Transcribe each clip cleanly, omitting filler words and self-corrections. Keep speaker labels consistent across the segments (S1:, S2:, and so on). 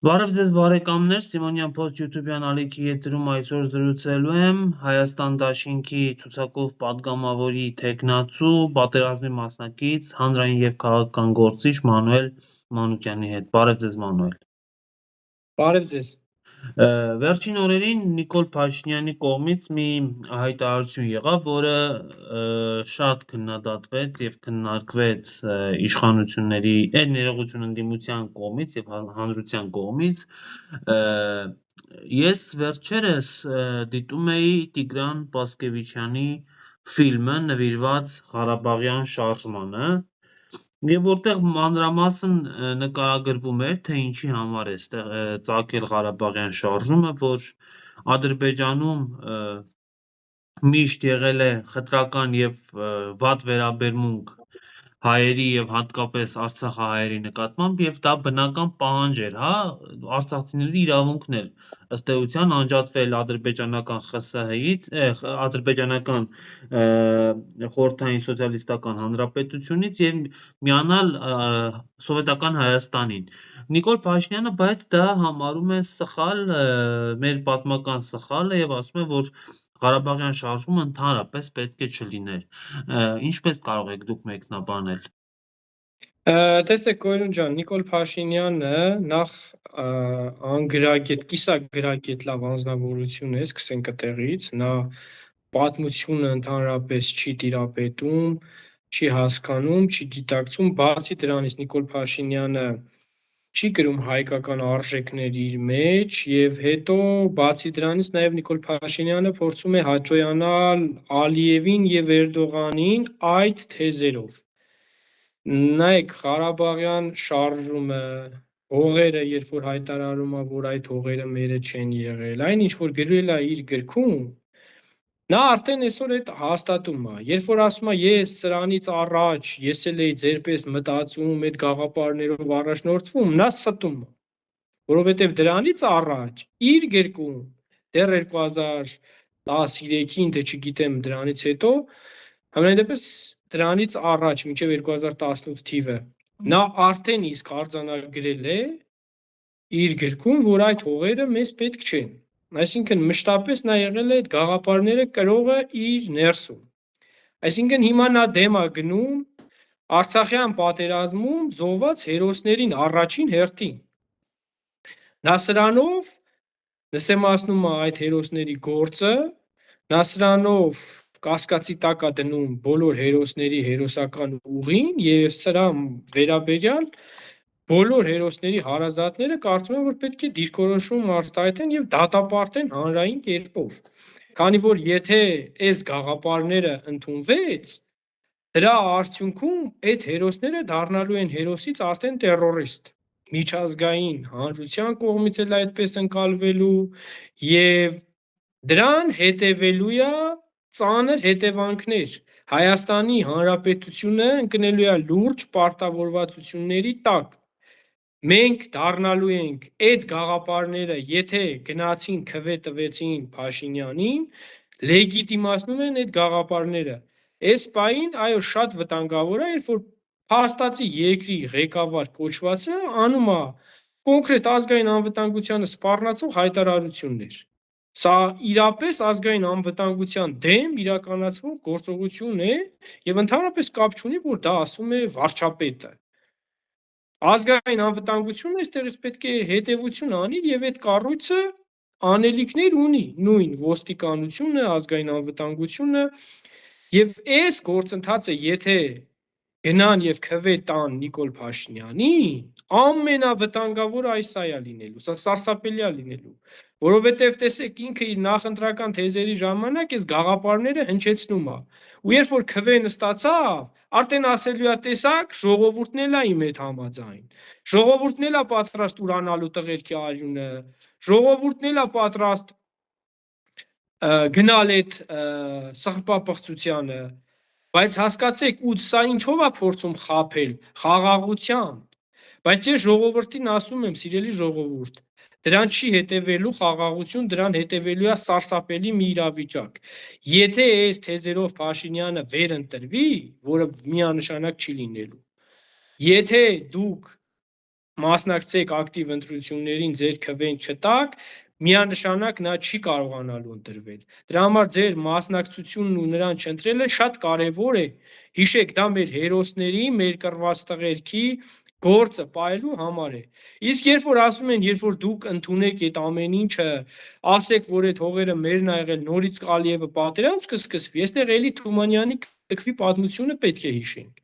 S1: Բարև ձեզ բարեկամներ, Սիմոնյան Post YouTube-յան ալիքի եթերում այսօր զրուցելու եմ Հայաստան դաշինքի ցուցակով պատգամավորի թեկնածու, պատերազմի մասնակից, հանրային և քաղաքական գործիչ Մանուել Մանուկյանի հետ։ Բարև ձեզ Մանուել։
S2: Բարև ձեզ։
S1: Վերջին օրերին Նիկոլ Փաշինյանի կողմից մի հայտարարություն եղավ, որը շատ քննադատվեց եւ քննարկվեց իշխանությունների այդ ներողություն ընդդիմության կողմից եւ հանրության կողմից։ Ես վերջերս դիտում էի Տիգրան Պասկևիչյանի ֆիլմը նվիրված Ղարաբաղյան շարժմանը, եւ որտեղ մանրամասն նկարագրվում էր, թե ինչի համար է ծագել Ղարաբաղյան շարժումը, որ Ադրբեջանում միշտ եղել է խտրական եւ վատ վերաբերմունք հայերի եւ հատկապես արցախահայերի նկատմամբ եւ դա բնական պահանջ էր, հա, արցախցիների իրավունքն էր ըստ էության անջատվել ադրբեջանական ԽՍՀ-ից, ադրբեջանական խորհրդային սոցիալիստական հանրապետությունից եւ միանալ սովետական Հայաստանին։ Նիկոլ Փաշինյանը բայց դա համարում է սխալ, մեր պատմական սխալ է եւ ասում է, որ Ղարաբաղյան շարժումը ընդհանրապես պետք է չլիներ։ Ինչպես կարող եք դուք մեկնաբանել։
S2: Տեսեք Կոյրուն ջան, Նիկոլ Փաշինյանը նախ անգրագետ, կիսագրագետ լավ անձնավորություն է, սկսենք այդտեղից, նա պատմությունը ընդհանրապես չի տիրապետում, չի հասկանում, չի գիտակցում, բացի դրանից Նիկոլ Փաշինյանը չի գրում հայկական արժեքներ իր մեջ եւ հետո բացի դրանից նաեւ Նիկոլ Փաշինյանը փորձում է հաճոյանալ Ալիևին եւ Էրդողանին այդ թեզերով։ Նայեք, Ղարաբաղյան շարժումը, հողերը, երբ որ հայտարարում է, որ այդ հողերը մերը չեն եղել, այն ինչ որ գրել է իր գրքում, նա արդեն այսօր այդ հաստատում է։ Երբ որ ասում է ես սրանից առաջ ես էլ էի ձերպես մտածում, այդ գաղափարներով առաջնորդվում, նա ստում է։ Որովհետև դրանից առաջ իր գրքում դեռ 2013-ին, թե չգիտեմ դրանից հետո, համենայնդեպս դրանից առաջ մինչև 2018 թիվը նա արդեն իսկ արձանագրել է իր գրքում, որ այդ հողերը մեզ պետք չեն։ Այսինքն մշտապես նա եղել է այդ գաղափարները կրողը իր ներսում։ Այսինքն հիմա նա դեմ է գնում Արցախյան պատերազմում զոհված հերոսներին առաջին հերթին։ Նա սրանով նսեմացնում է այդ հերոսների գործը, նա սրանով կասկածի տակ է դնում բոլոր հերոսների հերոսական ուղին եւ սրա վերաբերյալ բոլոր հերոսների հարազատները կարծում են, որ պետք է դիրքորոշում արտահայտեն եւ դատապարտեն հանրային կերպով։ Քանի որ եթե այս գաղափարները ընդունվեց, դրա արդյունքում այդ հերոսները դառնալու են հերոսից արդեն terrorist, միջազգային հանրության կողմից էլ այդպես ընկալվելու եւ դրան հետևելու է ծանր հետևանքներ։ Հայաստանի Հանրապետությունը ընկնելու է լուրջ պարտավորվածությունների տակ։ Մենք դառնալու ենք այդ գաղափարները, եթե գնացին քվե տվեցին Փաշինյանին, լեգիտիմացնում են այդ գաղափարները։ Այս պահին, այո, շատ վտանգավոր է, երբ որ փաստացի երկրի ղեկավար կոչվածը անում է կոնկրետ ազգային անվտանգությանը սպառնացող հայտարարություններ։ Սա իրապես ազգային անվտանգության դեմ իրականացվող գործողություն է եւ ընդհանրապես կապ չունի, որ դա ասում է վարչապետը։ Ազգային անվտանգությունը այստեղից պետք է հետևություն անի եւ այդ կառույցը անելիքներ ունի, նույն ոստիկանությունը, ազգային անվտանգությունը եւ այս գործընթացը եթե գնան եւ քվե տան Նիկոլ Փաշինյանին, ամենավտանգավորը այս է լինելու, սա սարսափելի է լինելու, որովհետեւ տեսեք ինքը իր նախընտրական թեզերի ժամանակ այս գաղափարները հնչեցնում է։ Ու երբ որ քվեն ստացավ, արդեն ասելու է տեսակ, ժողովուրդն էլ է իմ հետ համաձայն։ Ժողովուրդն էլ է պատրաստ ուրանալու տղերքի արյունը, ժողովուրդն էլ է պատրաստ գնալ այդ սրբապղծությանը, բայց հասկացեք, ու սա ինչով է փորձում խաբել, խաղաղությամբ, բայց ես ժողովրդին ասում եմ, սիրելի ժողովուրդ, դրան չի հետևելու խաղաղություն, դրան հետևելու է սարսափելի մի իրավիճակ։ Եթե այս թեզերով Փաշինյանը վեր ընտրվի, որը միանշանակ չի լինելու, եթե դուք մասնակցեք ակտիվ ընտրություններին, ձեր քվեն չտաք, միանշանակ նա չի կարողանալու ընտրվել։ Դրա համար ձեր մասնակցությունն ու նրան չընտրելը շատ կարևոր է։ Հիշեք, դա մեր հերոսների, մեր կռված տղերքի գործը պահելու համար է։ Իսկ երբ որ ասում են, երբ որ դուք ընդունեք այդ ամեն ինչը, ասեք, որ այդ հողերը մերն ա եղել, նորից Ալիևը պատերազմ կսկսվի, այստեղ էլի Թումանյանի տկվի պատմությունը պետք է հիշենք։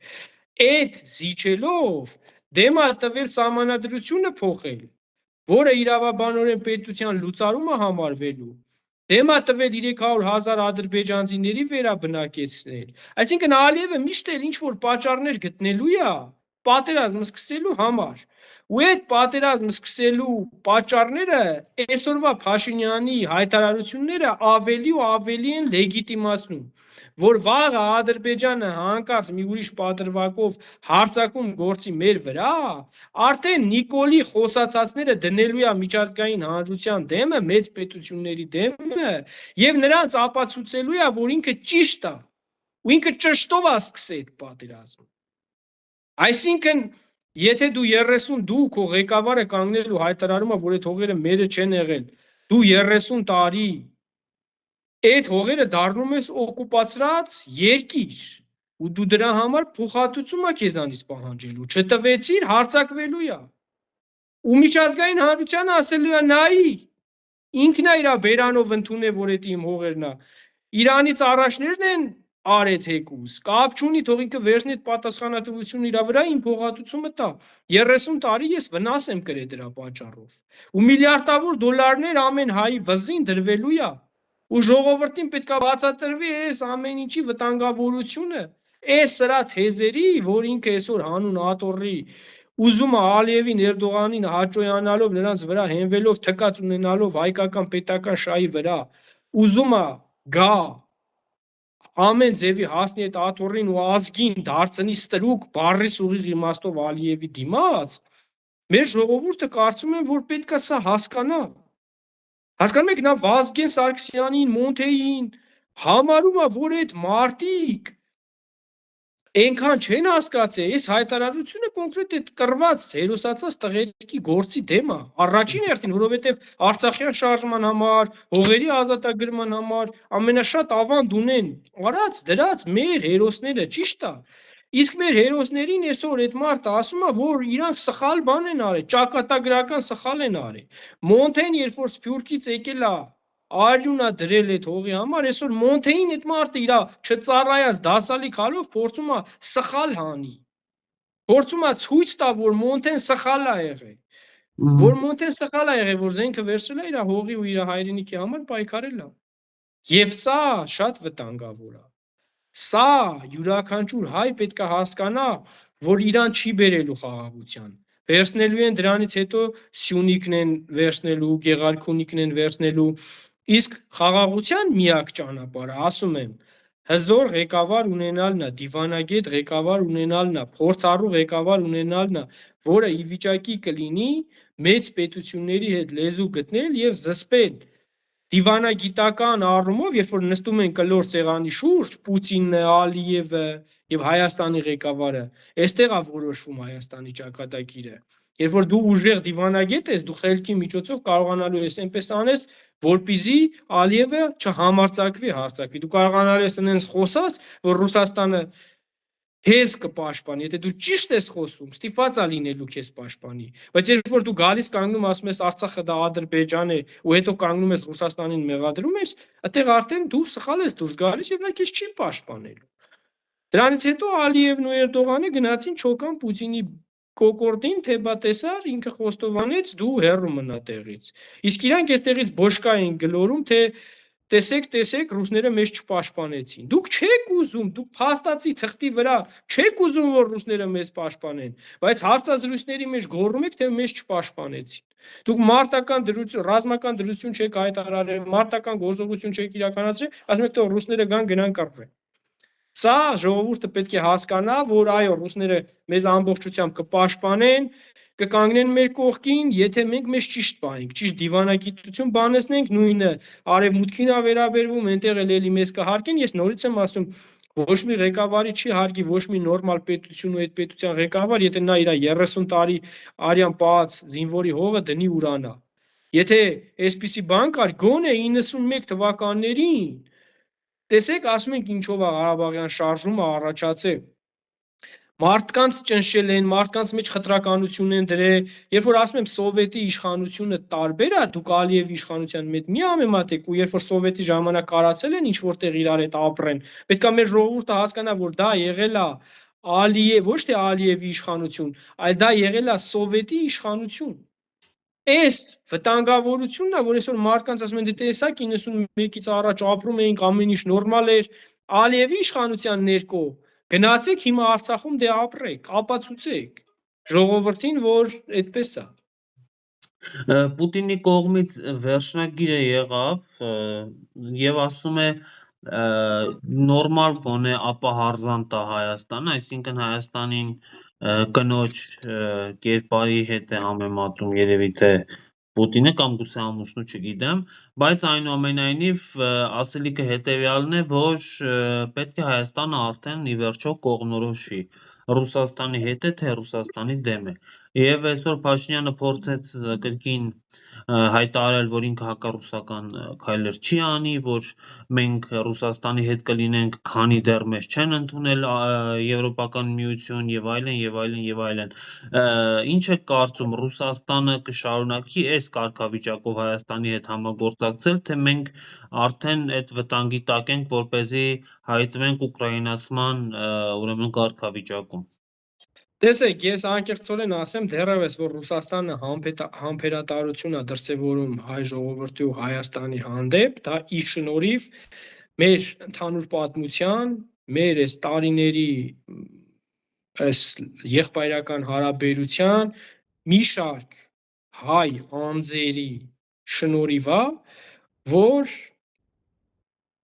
S2: Այդ զիջելով դեմ ա տվել սահմանադրությունը փոխել, որը իրավաբանորեն պետության լուծարումը համարվելու, դեմ ա տվել 300,000 ադրբեջանցիների վերաբնակեցնել։ Այսինքն Ալիևը միշտ էլ ինչ-որ պատճառներ գտնելու է պատերազմ սկսելու համար։ Ու այդ պատերազմ սկսելու պատճառները այսօրվա Փաշինյանի հայտարարությունները ավելի ու ավելի են լեգիտիմացնում, որ վաղը Ադրբեջանը հանկարծ մի ուրիշ պատրվակով հարձակում գործի մեր վրա, արդեն Նիկոլի խոսացածները դնելու է միջազգային հանրության դեմը, մեծ պետությունների դեմը, եւ նրանց ապացուցելու է, որ ինքը ճիշտ է, ու ինքը ճշտով է սկսել այդ պատերազմը։ Այսինքն, եթե դու քո ղեկավարը կանգնելու հայտարարումը, որ այդ հողերը մերը չեն եղել, դու 30 տարի այդ հողերը դառնում ես օկուպացրած երկիր, ու դու դրա համար փոխհատուցում ես քեզանից պահանջելու, չտվեցիր, հարձակվելու է։ Ու միջազգային հանրությանը ասելու է նայի, ինքն է իր բերանով ընդունել, որ այդ իմ հողերն է։ Իրանից առաջներն են արեդ հեկուս, կապ չունի, թող ինքը վերցնի այդ պատասխանատվությունը իր վրա, իմ փոխհատուցումը տա։ 30 տարի ես վնաս եմ կրել դրա պատճառով։ Ու միլիարդավոր դոլարներ ամեն հայի վզին դրվելու է։ Ու ժողովրդին պետքա բացատրվի այս ամեն ինչի վտանգավորությունը, այս սրա թեզերի, որ ինքը այսօր հանուն աթոռի ուզում է Ալիևին, Էրդողանին հաճոյանալով, նրանց վրա հենվելով, թքած ունենալով հայկական պետական շահի վրա, ուզում է գա ամեն ձևի հասնի այդ աթոռին ու ազգին դարձնի ստրուկ, բառի ուղիղ իմաստով Ալիևի դիմաց, մեր ժողովուրդը կարծում են, որ պետքա սա հասկանա։ Հասկանում եք, նա Վազգեն Սարգսյանին, Մոնթեին համարում է, որ այդ մարտիկ այնքան չեն հասկացել, այս հայտարարությունը կոնկրետ այդ կռված հերոսացած տղերքի գործի դեմ է։ Առաջին հերթին, որովհետև Արցախյան շարժման համար, հողերի ազատագրման համար ամենաշատ ավանդ ունեն արած դրած մեր հերոսները, ճիշտ է։ Իսկ մեր հերոսներին այսօր այդ մարդը ասում է, որ իրանք սխալ բան են արել, ճակատագրական սխալ են արել։ Մոնթեն, երբ որ Սփյուռքից եկել է, արյունա դրել այդ հողի համար, այսօր Մոնթեին այդ մարդը իր չծառայած դասալիկ հալով փորձում է սխալ հանի։ Փորձում է ցույց տա, որ Մոնթեն սխալ է եղել։ Որ Մոնթեն սխալ է եղել, որ զենքը վերցրել է իր հողի ու իր հայրենիքի համար պայքարել է։ Եվ սա շատ վտանգավոր է։ Սա յուրաքանչյուր հայ պետք է հասկանա, որ իրան չի բերելու խաղաղության։ Վերցնելու են դրանից հետո Սյունիքն են վերցնելու, Գեղարքունիքն են վերցնելու, իսկ խաղաղության միակ ճանապարհը, ասում եմ, հզոր ղեկավար ունենալն է, դիվանագետ ղեկավար ունենալն է, փորձառու ղեկավար ունենալն է, որը ի վիճակի կլինի մեծ պետությունների հետ լեզու գտնել եւ զսպել։ Դիվանագիտական առումով, երբ որ նստում են կլոր սեղանի շուրջ, Պուտինը, Ալիևը եւ Հայաստանի ղեկավարը, այստեղ է որոշվում Հայաստանի ճակատագիրը։ Երբ որ դու ուժեղ դիվանագետ ես, դու խելքի միջոցով կարողանալու ես այնպես անես, որպեսզի Ալիևը չհամարձակվի, հարձակվի։ Դու կարողանալու ես այնպես խոսաս, որ Ռուսաստանը հեզ կպաշտպանի, եթե դու ճիշտ ես խոսում, ստիպված է լինելու քեզ պաշտպանի, բայց երբ որ դու գալիս կանգնում ասում ես Արցախը դա Ադրբեջան է ու հետո կանգնում ես Ռուսաստանին մեղադրում ես, այդտեղ արդեն դու սխալ ես դուրս գալիս եւ նա քեզ չի պաշտպանելու։ Դրանից հետո Ալիևն ու Էրդողանը գնացին չոկան Պուտինի կոկորդին, թե բա տեսար, ինքը խոստովանեց, դու հեռու մնա տեղից։ Իսկ իրանք այստեղից բոշկա են գլորում, թե տեսեք, ռուսները մեզ չպաշտպանեցին։ Դուք չեք ուզում, դուք փաստացի թղթի վրա չեք ուզում, որ ռուսները մեզ պաշտպանեն, բայց հարցազրույցների մեջ գոռում եք, թե մեզ չպաշտպանեցին։ Դուք մարտական դրություն, ռազմական դրություն չեք հայտարարել, մարտական գործողություն չեք իրականացրել, ասում եք, թող ռուսները գնան կռվեն։ Սա ժողովուրդը պետք է հասկանա, որ այո, ռուսները մեզ ամբողջությամբ կպաշտպանեն, կկանգնեն մեր կողքին, եթե մենք մեզ ճիշտ պահենք, ճիշտ դիվանագիտություն բանեցնենք, նույնը արևմուտքին է վերաբերվում, այնտեղ էլ էլի մեզ կհարկեն, ես նորից եմ ասում, Ոչ մի ղեկավարի չի հարգի ոչ մի նորմալ պետություն ու այդ պետության ղեկավար, եթե նա իր 30 տարի արյան պահած զինվորի հողը դնի ուրանա։ Եթե այսպիսի բան կար, գոնե 91 թվականներին, տեսեք, ասում ենք ինչով է Ղարաբաղյան շարժումը առաջացել։ Մարդկանց ճնշել են, մարդկանց մեջ խտրականություն են դրել, երբ որ ասում եմ սովետի իշխանությունը տարբեր է, դուք Ալիևի իշխանության հետ մի համեմատեք, ու երբ որ սովետի ժամանակ կարացել են ինչ որտեղ իրար հետ ապրեն, պետք է մեր ժողովուրդը հասկանա, որ դա եղել է Ալիև, ոչ թե Ալիևի իշխանություն, այլ դա եղել է սովետի իշխանություն։ Այս վտանգավորությունն է, որ այսօր մարդկանց ասում են, դե տեսակ 91-ից առաջ ապրում էինք, ամեն ինչ նորմալ էր, Ալիևի իշխանության ներքո գնացեք հիմա Արցախում դե ապրեք, ապացուցեք ժողովրդին, որ այդպես է։
S1: Պուտինի կողմից վերջնագիրը եղավ եւ ասում է նորմալ գոնե ապահարզան տա Հայաստանը, այսինքն Հայաստանին կնոջ կերպարի հետ է համեմատում երևի թե Պուտինը կամ գուցե ամուսնու, չգիտեմ, բայց այնուամենայնիվ ասելիքը հետևյալն է, որ պետք է Հայաստանը արդեն ի վերջո կողմնորոշվի Ռուսաստանի հետ է, թե Ռուսաստանի դեմ է։ Եվ այսօր Փաշինյանը փորձեց կրկին հայտարարել, որ ինքը հակառուսական քայլեր չի անի, որ մենք Ռուսաստանի հետ կլինենք, քանի դեռ մեզ չեն ընդունել Եվրոպական միություն եւ այլն եւ այլն եւ այլն։ Ինչ է կարծում, Ռուսաստանը կշարունակի այս կարգավիճակով Հայաստանի հետ համագործակցել, թե մենք արդեն այդ վտանգի տակ ենք, որպեսզի հայտնվենք ուկրաինացման ուրեմն կարգավիճակում։
S2: Տեսեք, ես անկեղծորեն ասեմ, դեռևս որ Ռուսաստանը համբերատարություն է դրսևորում հայ ժողովրդի ու Հայաստանի հանդեպ, դա իր շնորհիվ մեր ընդհանուր պատմության, մեր այս տարիների այս եղբայրական հարաբերության մի շարք հայ անձերի շնորհիվ է, որ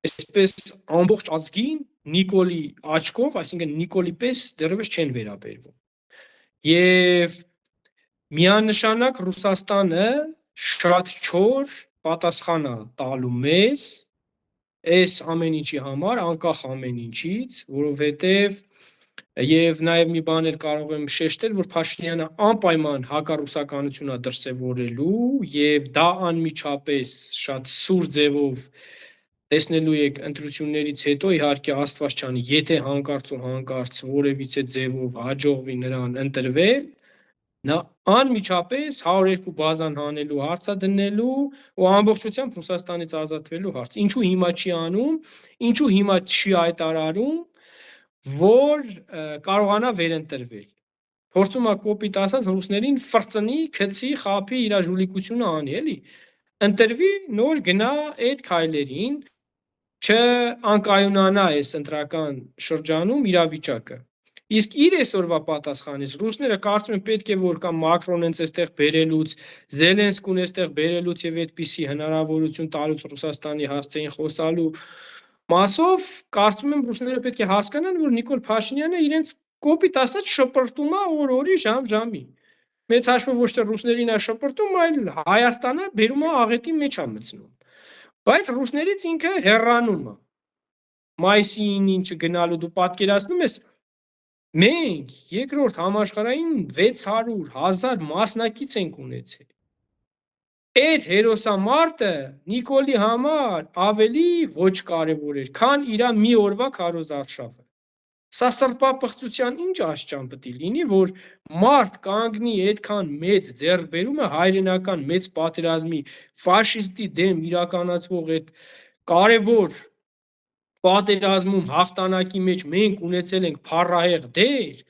S2: այսպես ամբողջ ազգին Նիկոլի աչքով, այսինքն Նիկոլի պես դեռևս չեն վերաբերվում։ Եվ միանշանակ Ռուսաստանը շատ չոր պատասխան է տալու մեզ այս ամեն ինչի համար, անկախ ամեն ինչից, որովհետև եւ նաեւ մի բան էլ կարող եմ շեշտել, որ Փաշինյանը անպայման հակառուսականություն է դրսևորելու եւ դա անմիջապես շատ սուր ձևով տեսնելու եք ընտրություններից հետո, իհարկե Աստված չանի, եթե հանկարծ ու հանկարծ որևիցե ձևով հաջողվի նրան ընտրվել, նա անմիջապես 102 բազան հանելու հարց է դնելու ու ամբողջությամբ Ռուսաստանից ազատվելու հարց։ Ինչու հիմա չի անում, ինչու հիմա չի հայտարարում, որ կարողանա վերընտրվել։ Փորձում է կոպիտ ասած ռուսներին ֆրծնի, քցի, խափի իր ժուլիկությունը անի, էլի։ Ընտրվի, նոր գնա այդ քայլերին, չանկայունանա այս ընտրական շրջանում իրավիճակը։ Իսկ իր այսօրվա պատասխանից ռուսները կարծում են պետք է որ կամ Մակրոն հենց այստեղ բերելուց, Զելենսկուն այստեղ բերելուց եւ այդպիսի հնարավորություն տալուց Ռուսաստանի հասցեին խոսալու մասով կարծում եմ ռուսները պետք է հասկանան, որ Նիկոլ Փաշինյանը իրենց կոպիտ ասած շպրտում է օր-օրի, ժամ-ժամի։ Մեծ հաշվով ոչ թե ռուսներին է շպրտում, այլ Հայաստանը բերում է աղետի մեջ է մտցնում։ Բայց ռուսներից ինքը հեռանում է։ Մայիսի 9-ին գնալու դու պատկերացնում ես, մենք երկրորդ համաշխարհային 600,000 մասնակից ենք ունեցել։ Այդ հերոսամարտը Նիկոլի համար ավելի ոչ կարևոր էր, քան իր մի օրվա քարոզարշավը։ Սա սրբապղծության ինչ աշճան պետք է լինի, որ մարդ կանգնի այդքան մեծ ձեռքբերումը հայրենական մեծ պատերազմի ֆաշիստի դեմ իրականացվող այդ կարևոր պատերազմում հաղթանակի մեջ մենք ունեցել ենք փառահեղ դեր,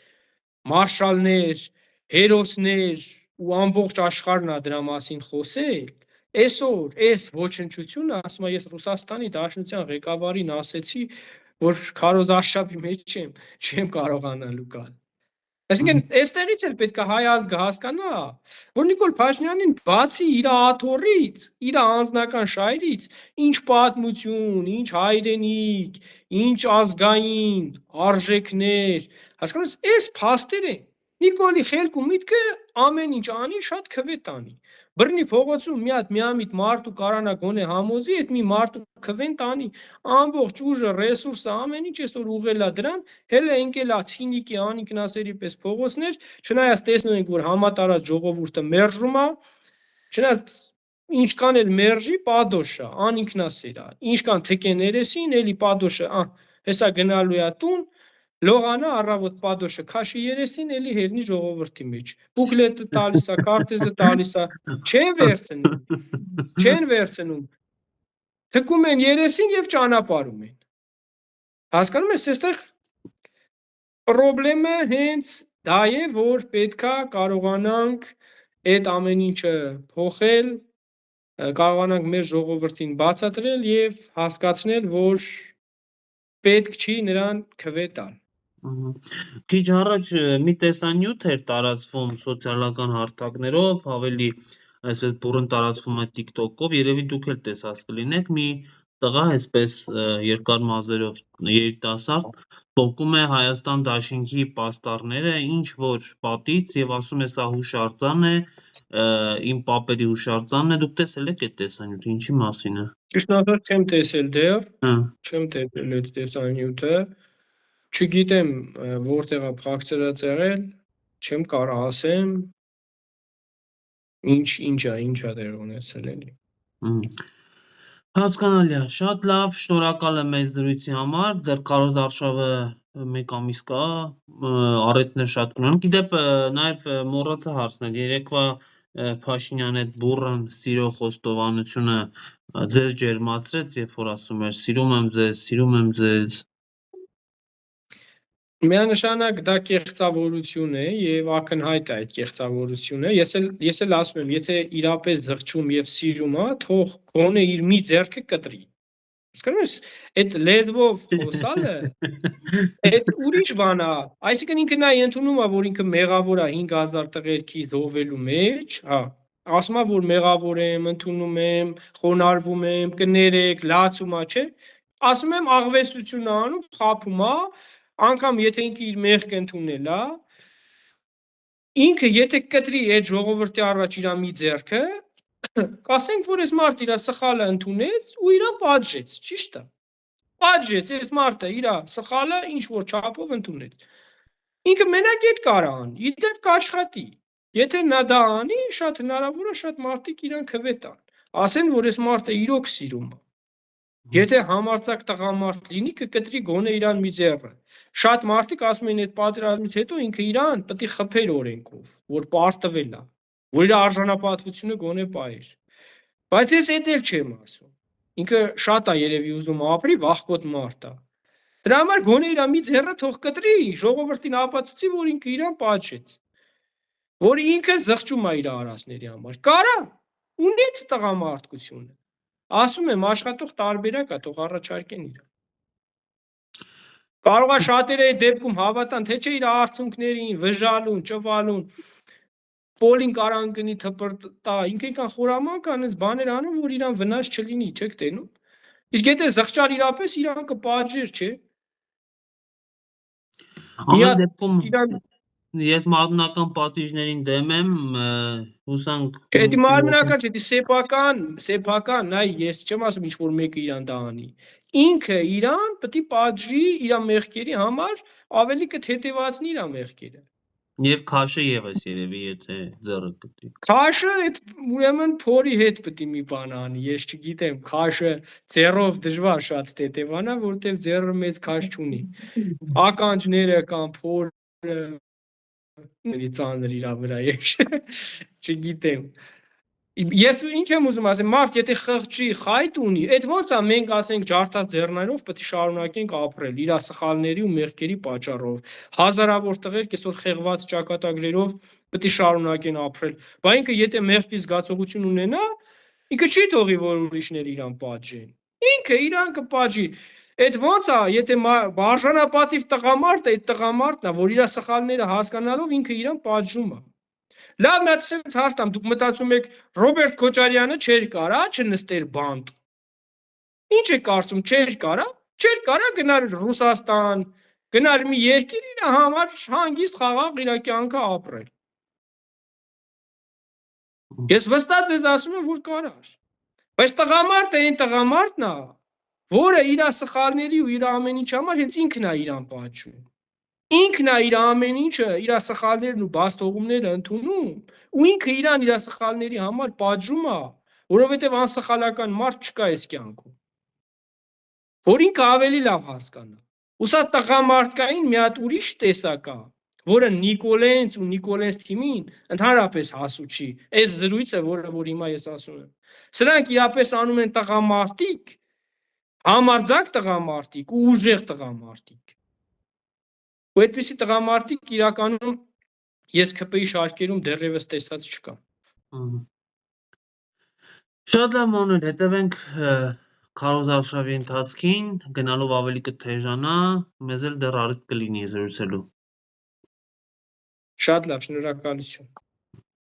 S2: մարշալներ, հերոսներ ու ամբողջ աշխարհն է դրա մասին խոսել։ Այսօր այս ոչնչությունը, ասում եմ, ես Ռուսաստանի Դաշնության ղեկավարին ասեցի, որ քարոզարշավի մեջ չեմ կարողանալու գալ։ Այսինքն, այստեղից էլ պետք է հայ ազգը հասկանա, որ Նիկոլ Փաշինյանին բացի իր աթոռից, իր անձնական շահերից, ինչ պատմություն, ինչ հայրենիք, ինչ ազգային արժեքներ, հասկանու՞մ ես, այս փաստեր են։ Նիկոլի խելք ու միտքը ամեն ինչ անի, շատ քվետ անի։ Բռնի փողոցում միամիտ մարդու կարանա գոնե համոզի, այդ մի մարդու քվեն տանի, ամբողջ ուժը, ռեսուրսը, ամեն ինչ այսօր ուղղելա դրան, հելը ընկելա ցինիկի անինքնասերի պես փողոցներ, չնայած տեսնում ենք, որ համատարած ժողովուրդը մերժում է, չնայած ինչքան էլ մերժի, պադոշա, անինքնասերա, ինչքան թքեն երեսին, էլի պադոշը, հեսա գնալու է տուն, լողանա առավոտ պադոշը քաշի երեսին, էլի հերնի ժողովրդի մեջ։ Բուկլետը տալիս է, քարտեզը տալիս է, չեն վերցնում։ Թքում են երեսին եւ ճանապարհում են։ Հասկանում ես, այստեղ պրոբլեմը հենց դա է, որ պետքա կարողանանք այդ ամեն ինչը փոխել, կարողանանք մեր ժողովրդին բացատրել եւ հասկացնել, որ պետք չի նրան քվե տալ։
S1: Քիչ առաջ մի տեսանյութ էր տարածվում սոցիալական հարթակներով, ավելի այսպես բուրըն տարածվում է TikTok-ով, երևի դուք էլ տեսած կլինեք, մի տղա այսպես երկար մազերով երիտասարդ փոխում է Հայաստան Դաշինքի պաստառները ինչ որ պատից եւ ասում է սա հուշարձան է, իմ պապերի հուշարձանն է, դուք տեսել եք այդ տեսանյութը, ինչի մասին է։
S2: Ճիշտ ասած չեմ տեսել դեռ, չեմ տեսել այդ տեսանյութը, չգիտեմ որտեղ է փակցրած եղել, չեմ կարող ասեմ ինչ է դեր ունեցել էլի։
S1: Հասկանալի է, շատ լավ, շնորհակալ եմ այս զրույցի համար, ձեր կարոզ արշավը մեկ ամիս կա, առիթներ շատ կունեն, գիտեպ նաև մոռացա հարցնել, երեկվա Փաշինյանի այդ բուրըն սիրո խոստովանությունը ձեզ ջերմացրեց, երբ որ ասում էր սիրում եմ ձեզ։
S2: Միանշանակ դա կեղծավորություն է եւ ակնհայտ է այդ կեղծավորությունը։ Ես էլ ասում եմ, եթե իրապես զղջում եւ սիրում է, թող գոնե իր մի ձեռքը կտրի։ Հասկանում ես, այդ լեզվով խոսալը այդ ուրիշ բան է։ Այսինքն ինքը նա ընդունում է, որ ինքը մեղավոր է 5000 տղերքի զոհվելու մեջ, ասում է, որ մեղավոր եմ, ընդունում եմ, խոնարհվում եմ, կներեք, լացում է, չէ։ Ասում եմ աղվեսություն է անում, խափում է, անգամ եթե ինքը իր մեղքը ընդունել է, ինքը եթե կտրի այդ ժողովրդի առաջ իր մի ձեռքը, կասենք, որ այս մարդը իր սխալը ընդունեց ու իրան պատժեց, ճիշտ է։ Պատժեց, այս մարդը իր սխալը ինչ որ չափով ընդունեց։ Ինքը մենակ այդ կարա անի, իդեպ կաշխատի։ Եթե նա դա անի, շատ հնարավոր է շատ մարդիկ իրան քվե տան։ Ասեն, որ այս մարդը իրոք սիրում է։ Եթե համարձակ տղամարդ լինի, կկտրի գոնե իրան մի ձեռը։ Շատ մարդիկ ասում են այդ պատերազմից հետո ինքը իրան պետք է խփեր օրենքով, որ պարտվել է, որ իր արժանապատվությունը գոնե պահեր։ Բայց ես այդ էլ չեմ ասում։ Ինքը շատ է երևի ուզում ապրի, վախկոտ մարդ է։ Դրա համար գոնե իր մի ձեռը թող կտրի, ժողովրդին ապացուցի, որ ինքը իրան պատժեց։ Որ ինքը զղջում է իր արածների համար։ Կարա, ունի այդ տղամարդկությունը։ Ասում եմ, աշխատող տարբերակ է, թող առաջարկեն իրան։ Կարող է շատերը այդ դեպքում հավատան, թե չէ իր արցունքներին, վժալուն, ճվալուն, պոլին կարան գնի թպրտա, ինքը ինքան խորամանկ անես բաներ անում, որ իրան վնաս չլինի, չեք տենում։ Իսկ եթե զղջար իրապես իրան կպատժեր, չէ։
S1: Ամեն դեպքում ես մարմնական պատիժներին դեմ եմ, հուսանք
S2: Էդի մարմնական չէ, սեփական, նայ ես չեմ ասում ինչ որ մեկը իրան դա անի։ Ինքը իրան պետք է պատժի իր մեղքերի համար, ավելի կթեթևացնի իր մեղքերը։
S1: Եվ քաշը եւս երևի եթե ձեռը կտրի։
S2: Քաշը այդ ուրեմն փորի հետ պետք է մի բան անի, ես չգիտեմ, քաշը ձեռով դժվար շատ թեթևանա, որտեվ ձեռը մեծ քաշ չունի։ Ականջները կամ փորը ծանր իրա վրա ես չգիտեմ։ Ես ինչ եմ ուզում ասեմ, մարդ եթե խղճի, խայտ ունի, այդ ոնց է մենք ասենք ջարդած ձեռներով պետք է շարունակենք ապրել իր սխալների ու մեղքերի պատճառով։ Հազարավոր տղերք այսօր խեղված ճակատագրերով պետք է շարունակեն ապրել։ Բայց ինքը եթե մեղքի զգացողություն ունենա, ինքը չի թողի, որ ուրիշները իրան պատժեն։ Ինքը իրան կպատժի։ Այդ ոնց է, եթե արժանապատիվ տղամարդ է, այդ տղամարդն է, որ իր սխալները հասկանալով ինքը իրան պատժում է։ Լավ, մի հատ sense հաստամ, դուք մտածում եք Ռոբերտ Քոչարյանը չէր կարա չնստեր բանտ։ Ինչ է կարծում, չէր կարա գնար Ռուսաստան, գնար մի երկիր իր համար հանգիստ խաղաղ իր կյանքը ապրել։ Ես վստահ ձեզ ասում եմ, որ կարար։ Բայց տղամարդը այն տղամարդն է, որը իր սխալների ու իր ամեն ինչ համար հենց ինքն է իրան պատժում։ Ինքն է իր ամեն ինչը, իր սխալներն ու բաստողումները ընդունում, ու ինքը իրան իր սխալների համար պատժում է, որովհետև անսխալական մարդ չկա այս կյանքում, որ ինքը ավելի լավ հասկանա։ Ու սա տղամարդկային մի հատ ուրիշ տեսակ է, որը Նիկոլենց ու Նիկոլենց թիմին ընդհանրապես հասու չի։ Այս զրույցը, որ հիմա ես ասում եմ, սրանք իրապես անում են տղամարդիկ, համարձակ տղամարդիկ ու ուժեղ տղամարդիկ։ Ու այդպիսի տղամարդիկ իրականում ես ՔՊ-ի շարքերում դեռևս տեսած չկամ։
S1: Շատ լավ Մանուել, հետևենք քարոզարշավի ընթացքին, գնալով ավելի կթեժանա, մեզ էլ դեռ առիթ կլինի զրուցելու։
S2: Շատ լավ, շնորհակալություն։